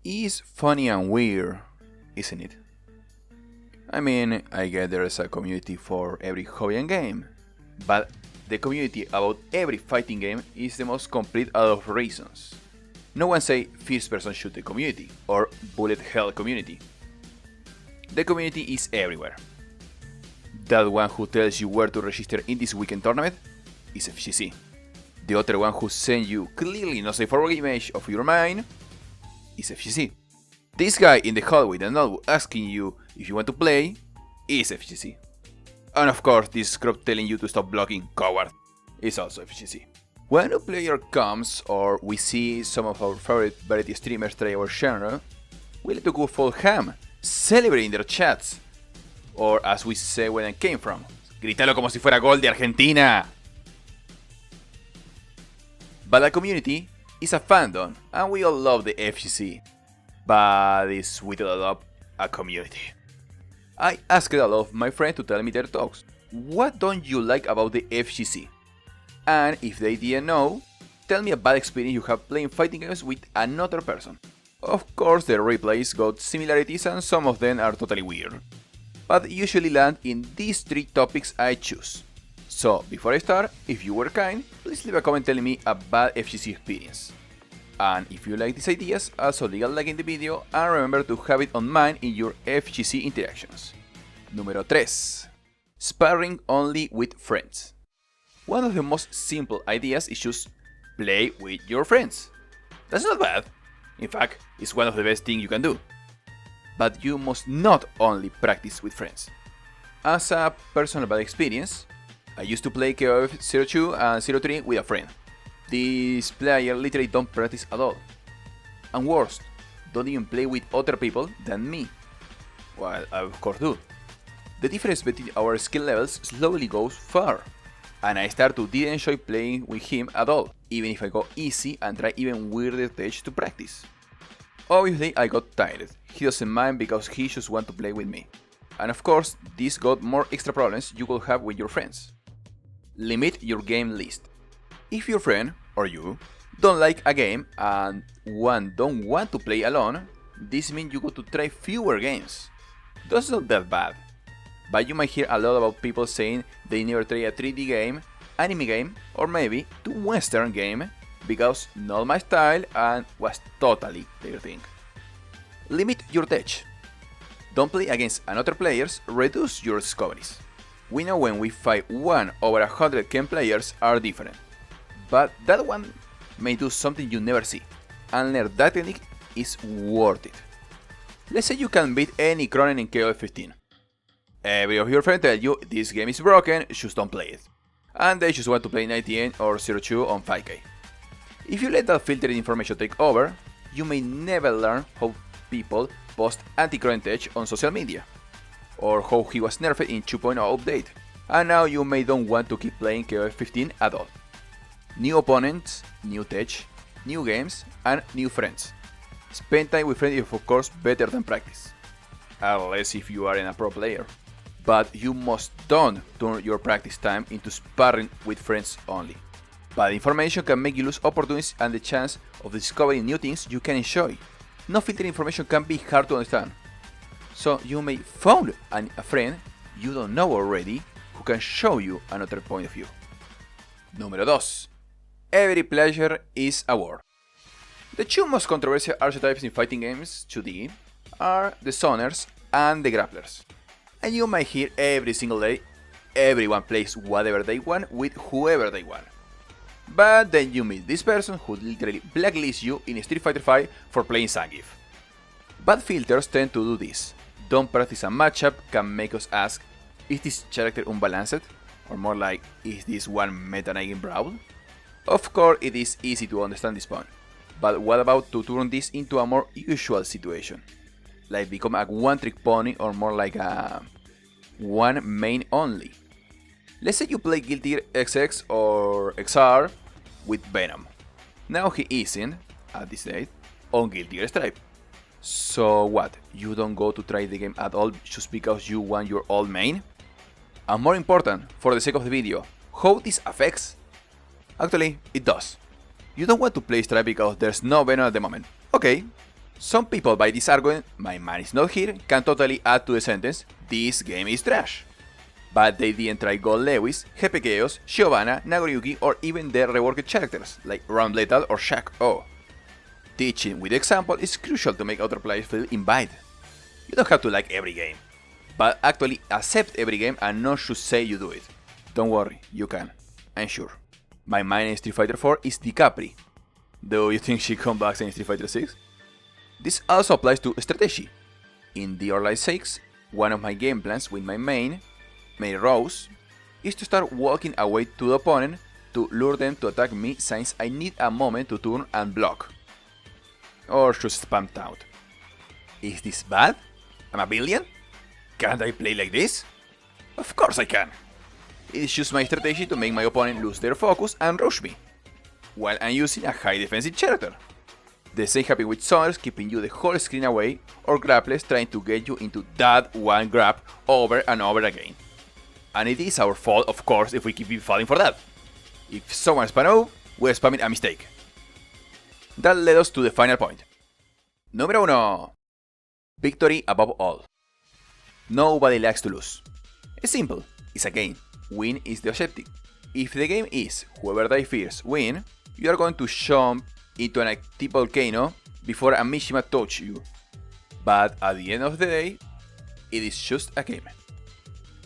is funny and weird, isn't it? I mean, I get there's a community for every hobby and game, but the community about every fighting game is the most complete out of reasons. No one say first person shooter community or bullet hell community. The community is everywhere. That one who tells you where to register in this weekend tournament is FGC. The other one who sends you clearly not safe for image of your mind is FGC. This guy in the hallway with a notebook asking you if you want to play is FGC. And of course, this scrub telling you to stop blocking, coward, is also FGC. When a player comes or we see some of our favorite variety streamers try our genre, we let to go full ham, celebrating their chats. Or as we say when I came from, gritalo como si fuera gol de Argentina. But the community is a fandom, and we all love the FGC. But it's without up a community. I asked a lot of my friends to tell me their thoughts. What don't you like about the FGC? And if they didn't know, tell me a bad experience you have playing fighting games with another person. Of course, the replays got similarities and some of them are totally weird, but usually land in these 3 topics I choose. So, before I start, if you were kind, please leave a comment telling me a bad FGC experience. And if you like these ideas, also leave a like in the video and remember to have it on mind in your FGC interactions. Número 3. Sparring only with friends. One of the most simple ideas is just play with your friends. That's not bad. In fact, it's one of the best things you can do. But you must not only practice with friends. As a personal bad experience, I used to play KOF 02 and 03 with a friend. This player literally don't practice at all. And worst, don't even play with other people than me. Well, I of course do. The difference between our skill levels slowly goes far. And I start to didn't enjoy playing with him at all, even if I go easy and try even weirder stage to practice. Obviously I got tired, he doesn't mind because he just want to play with me. And of course, this got more extra problems you will have with your friends. Limit your game list. If your friend, or you, don't like a game and one don't want to play alone, this means you got to try fewer games. That's not that bad. But you might hear a lot about people saying they never try a 3D game, anime game, or maybe to Western game because not my style and was totally their thing. Limit your tech. Don't play against another players, reduce your discoveries. We know when we fight 1 over 100 chem players are different, but that one may do something you never see, and learn that technique is worth it. Let's say you can beat any Cronen in KOF 15. Every of your friends tell you this game is broken, just don't play it. And they just want to play 98 or 02 on 5k. If you let that filtered information take over, you may never learn how people post anti-Cronen tech on social media, or how he was nerfed in 2.0 update, and now you may don't want to keep playing KOF 15 at all. New opponents, new tech, new games, and new friends. Spend time with friends is of course better than practice, unless if you are a pro player. But you must don't turn your practice time into sparring with friends only. Bad information can make you lose opportunities and the chance of discovering new things you can enjoy. No filtered information can be hard to understand. So you may find a friend you don't know already who can show you another point of view. Número 2. Every pleasure is a war. The 2 most controversial archetypes in fighting games 2D are the zoners and the grapplers. And you might hear every single day, everyone plays whatever they want with whoever they want. But then you meet this person who literally blacklists you in Street Fighter V for playing Zangief. Bad filters tend to do this. Don't practice a matchup can make us ask, is this character unbalanced? Or more like, is this one meta nagging brawl? Of course it is easy to understand this point. But what about to turn this into a more usual situation? Like become a one-trick pony or more like a one main only. Let's say you play Guilty Gear XX or XR with Venom. Now he isn't, at this date, on Guilty Gear Stripe. So what, you don't go to try the game at all just because you want your old main? And more important, for the sake of the video, how this affects? Actually, it does. You don't want to play Stripe because there's no Venom at the moment. Okay, Some people by this argument, my man is not here, can totally add to the sentence, this game is trash. But they didn't try Gold Lewis, Hepe Chaos, Giovanna, Nagoriyuki, or even their reworked characters like Round Lethal or Shaq O. Teaching with example is crucial to make other players feel invited. You don't have to like every game, but actually accept every game and not just say you do it. Don't worry, you can, I'm sure. My main in Street Fighter 4 is DiCapri. Do you think she comes back in Street Fighter 6? This also applies to strategy. In the Orlight 6, one of my game plans with my main, Rose, is to start walking away to the opponent to lure them to attack me since I need a moment to turn and block. Or just spam out. Is this bad? I'm a villain? Can't I play like this? Of course I can. It's just my strategy to make my opponent lose their focus and rush me, while I'm using a high defensive character. The same happens with zoners keeping you the whole screen away, or grapplers trying to get you into that one grab over and over again. And it is our fault, of course, if we keep falling for that. If someone spam out, we're spamming a mistake. That led us to the final point. Número 1. Victory above all. Nobody likes to lose. It's simple, it's a game. Win is the objective. If the game is whoever dies first win, you are going to jump into an active volcano before a Mishima touches you. But at the end of the day, it is just a game.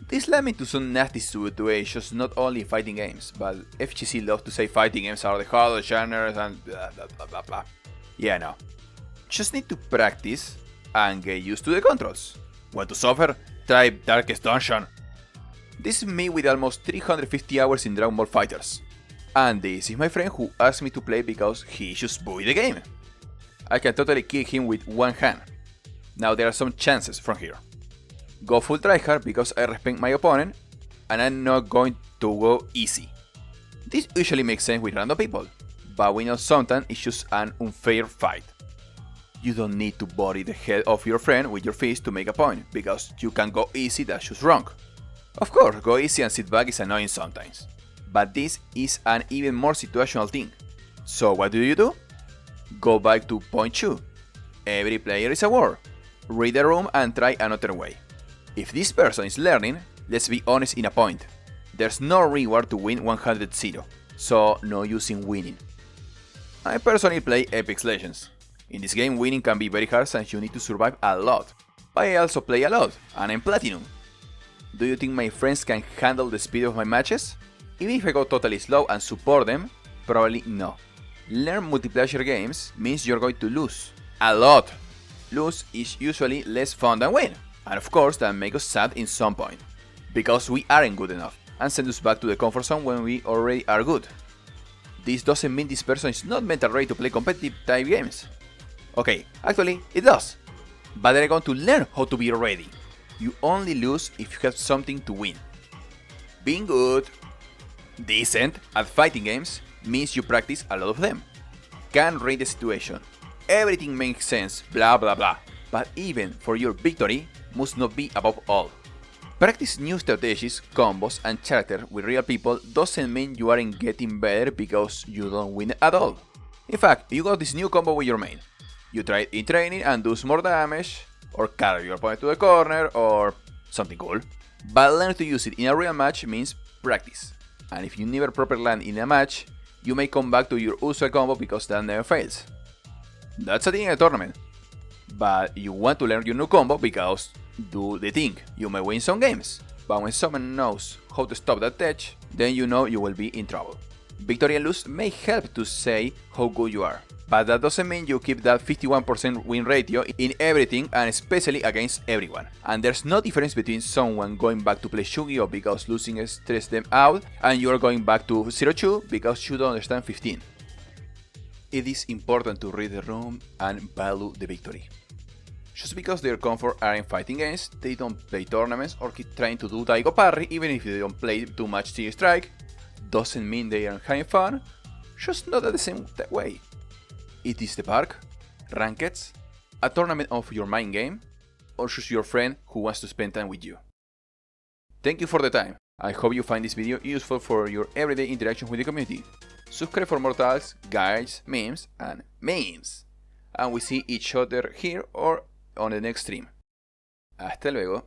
This led me to some nasty situations not only in fighting games, but FGC loves to say fighting games are the hardest genres and blah blah blah blah blah. Yeah, no. Just need to practice and get used to the controls. Want to suffer? Try Darkest Dungeon. This is me with almost 350 hours in Dragon Ball FighterZ. And this is my friend who asked me to play because he just bought the game. I can totally kill him with one hand. Now there are some chances from here. Go full tryhard because I respect my opponent and I'm not going to go easy. This usually makes sense with random people, but we know sometimes it's just an unfair fight. You don't need to body the head of your friend with your fist to make a point, because you can go easy, that's just wrong. Of course, go easy and sit back is annoying sometimes, but this is an even more situational thing. So what do? Go back to point 2. Every player is a war. Read the room and try another way. If this person is learning, let's be honest in a point. There's no reward to win 100-0, so no use in winning. I personally play Apex Legends. In this game winning can be very hard since you need to survive a lot, but I also play a lot, and I'm Platinum. Do you think my friends can handle the speed of my matches? Even if I go totally slow and support them, probably no. Learn multiplayer games means you're going to lose. A lot. Lose is usually less fun than win, and of course that makes us sad in some point, because we aren't good enough, and send us back to the comfort zone when we already are good. This doesn't mean this person is not mentally ready to play competitive type games. Okay, actually it does, but they're going to learn how to be ready. You only lose if you have something to win. Being good, decent at fighting games means you practice a lot of them. Can read the situation. Everything makes sense, blah blah blah. But even for your victory must not be above all. Practice new strategies, combos and character with real people doesn't mean you aren't getting better because you don't win at all. In fact, you got this new combo with your main. You try it in training and do more damage, or carry your opponent to the corner, or something cool. But learn to use it in a real match means practice. And if you never properly land in a match, you may come back to your usual combo because that never fails. That's a thing in a tournament. But you want to learn your new combo because, do the thing, you may win some games. But when someone knows how to stop that tech, then you know you will be in trouble. Victory and lose may help to say how good you are, but that doesn't mean you keep that 51% win ratio in everything and especially against everyone. And there's no difference between someone going back to play Yu-Gi-Oh because losing stressed them out and you are going back to 0-2 because you don't understand 15. It is important to read the room and value the victory. Just because their comfort are in fighting games, they don't play tournaments or keep trying to do Daigo Parry even if they don't play too much Team Strike, doesn't mean they aren't having fun, just not the same way. It is the park, rankeds, a tournament of your mind game, or just your friend who wants to spend time with you. Thank you for the time. I hope you find this video useful for your everyday interaction with the community. Subscribe for more talks, guides, memes, and memes. and we see each other here or on the next stream. Hasta luego.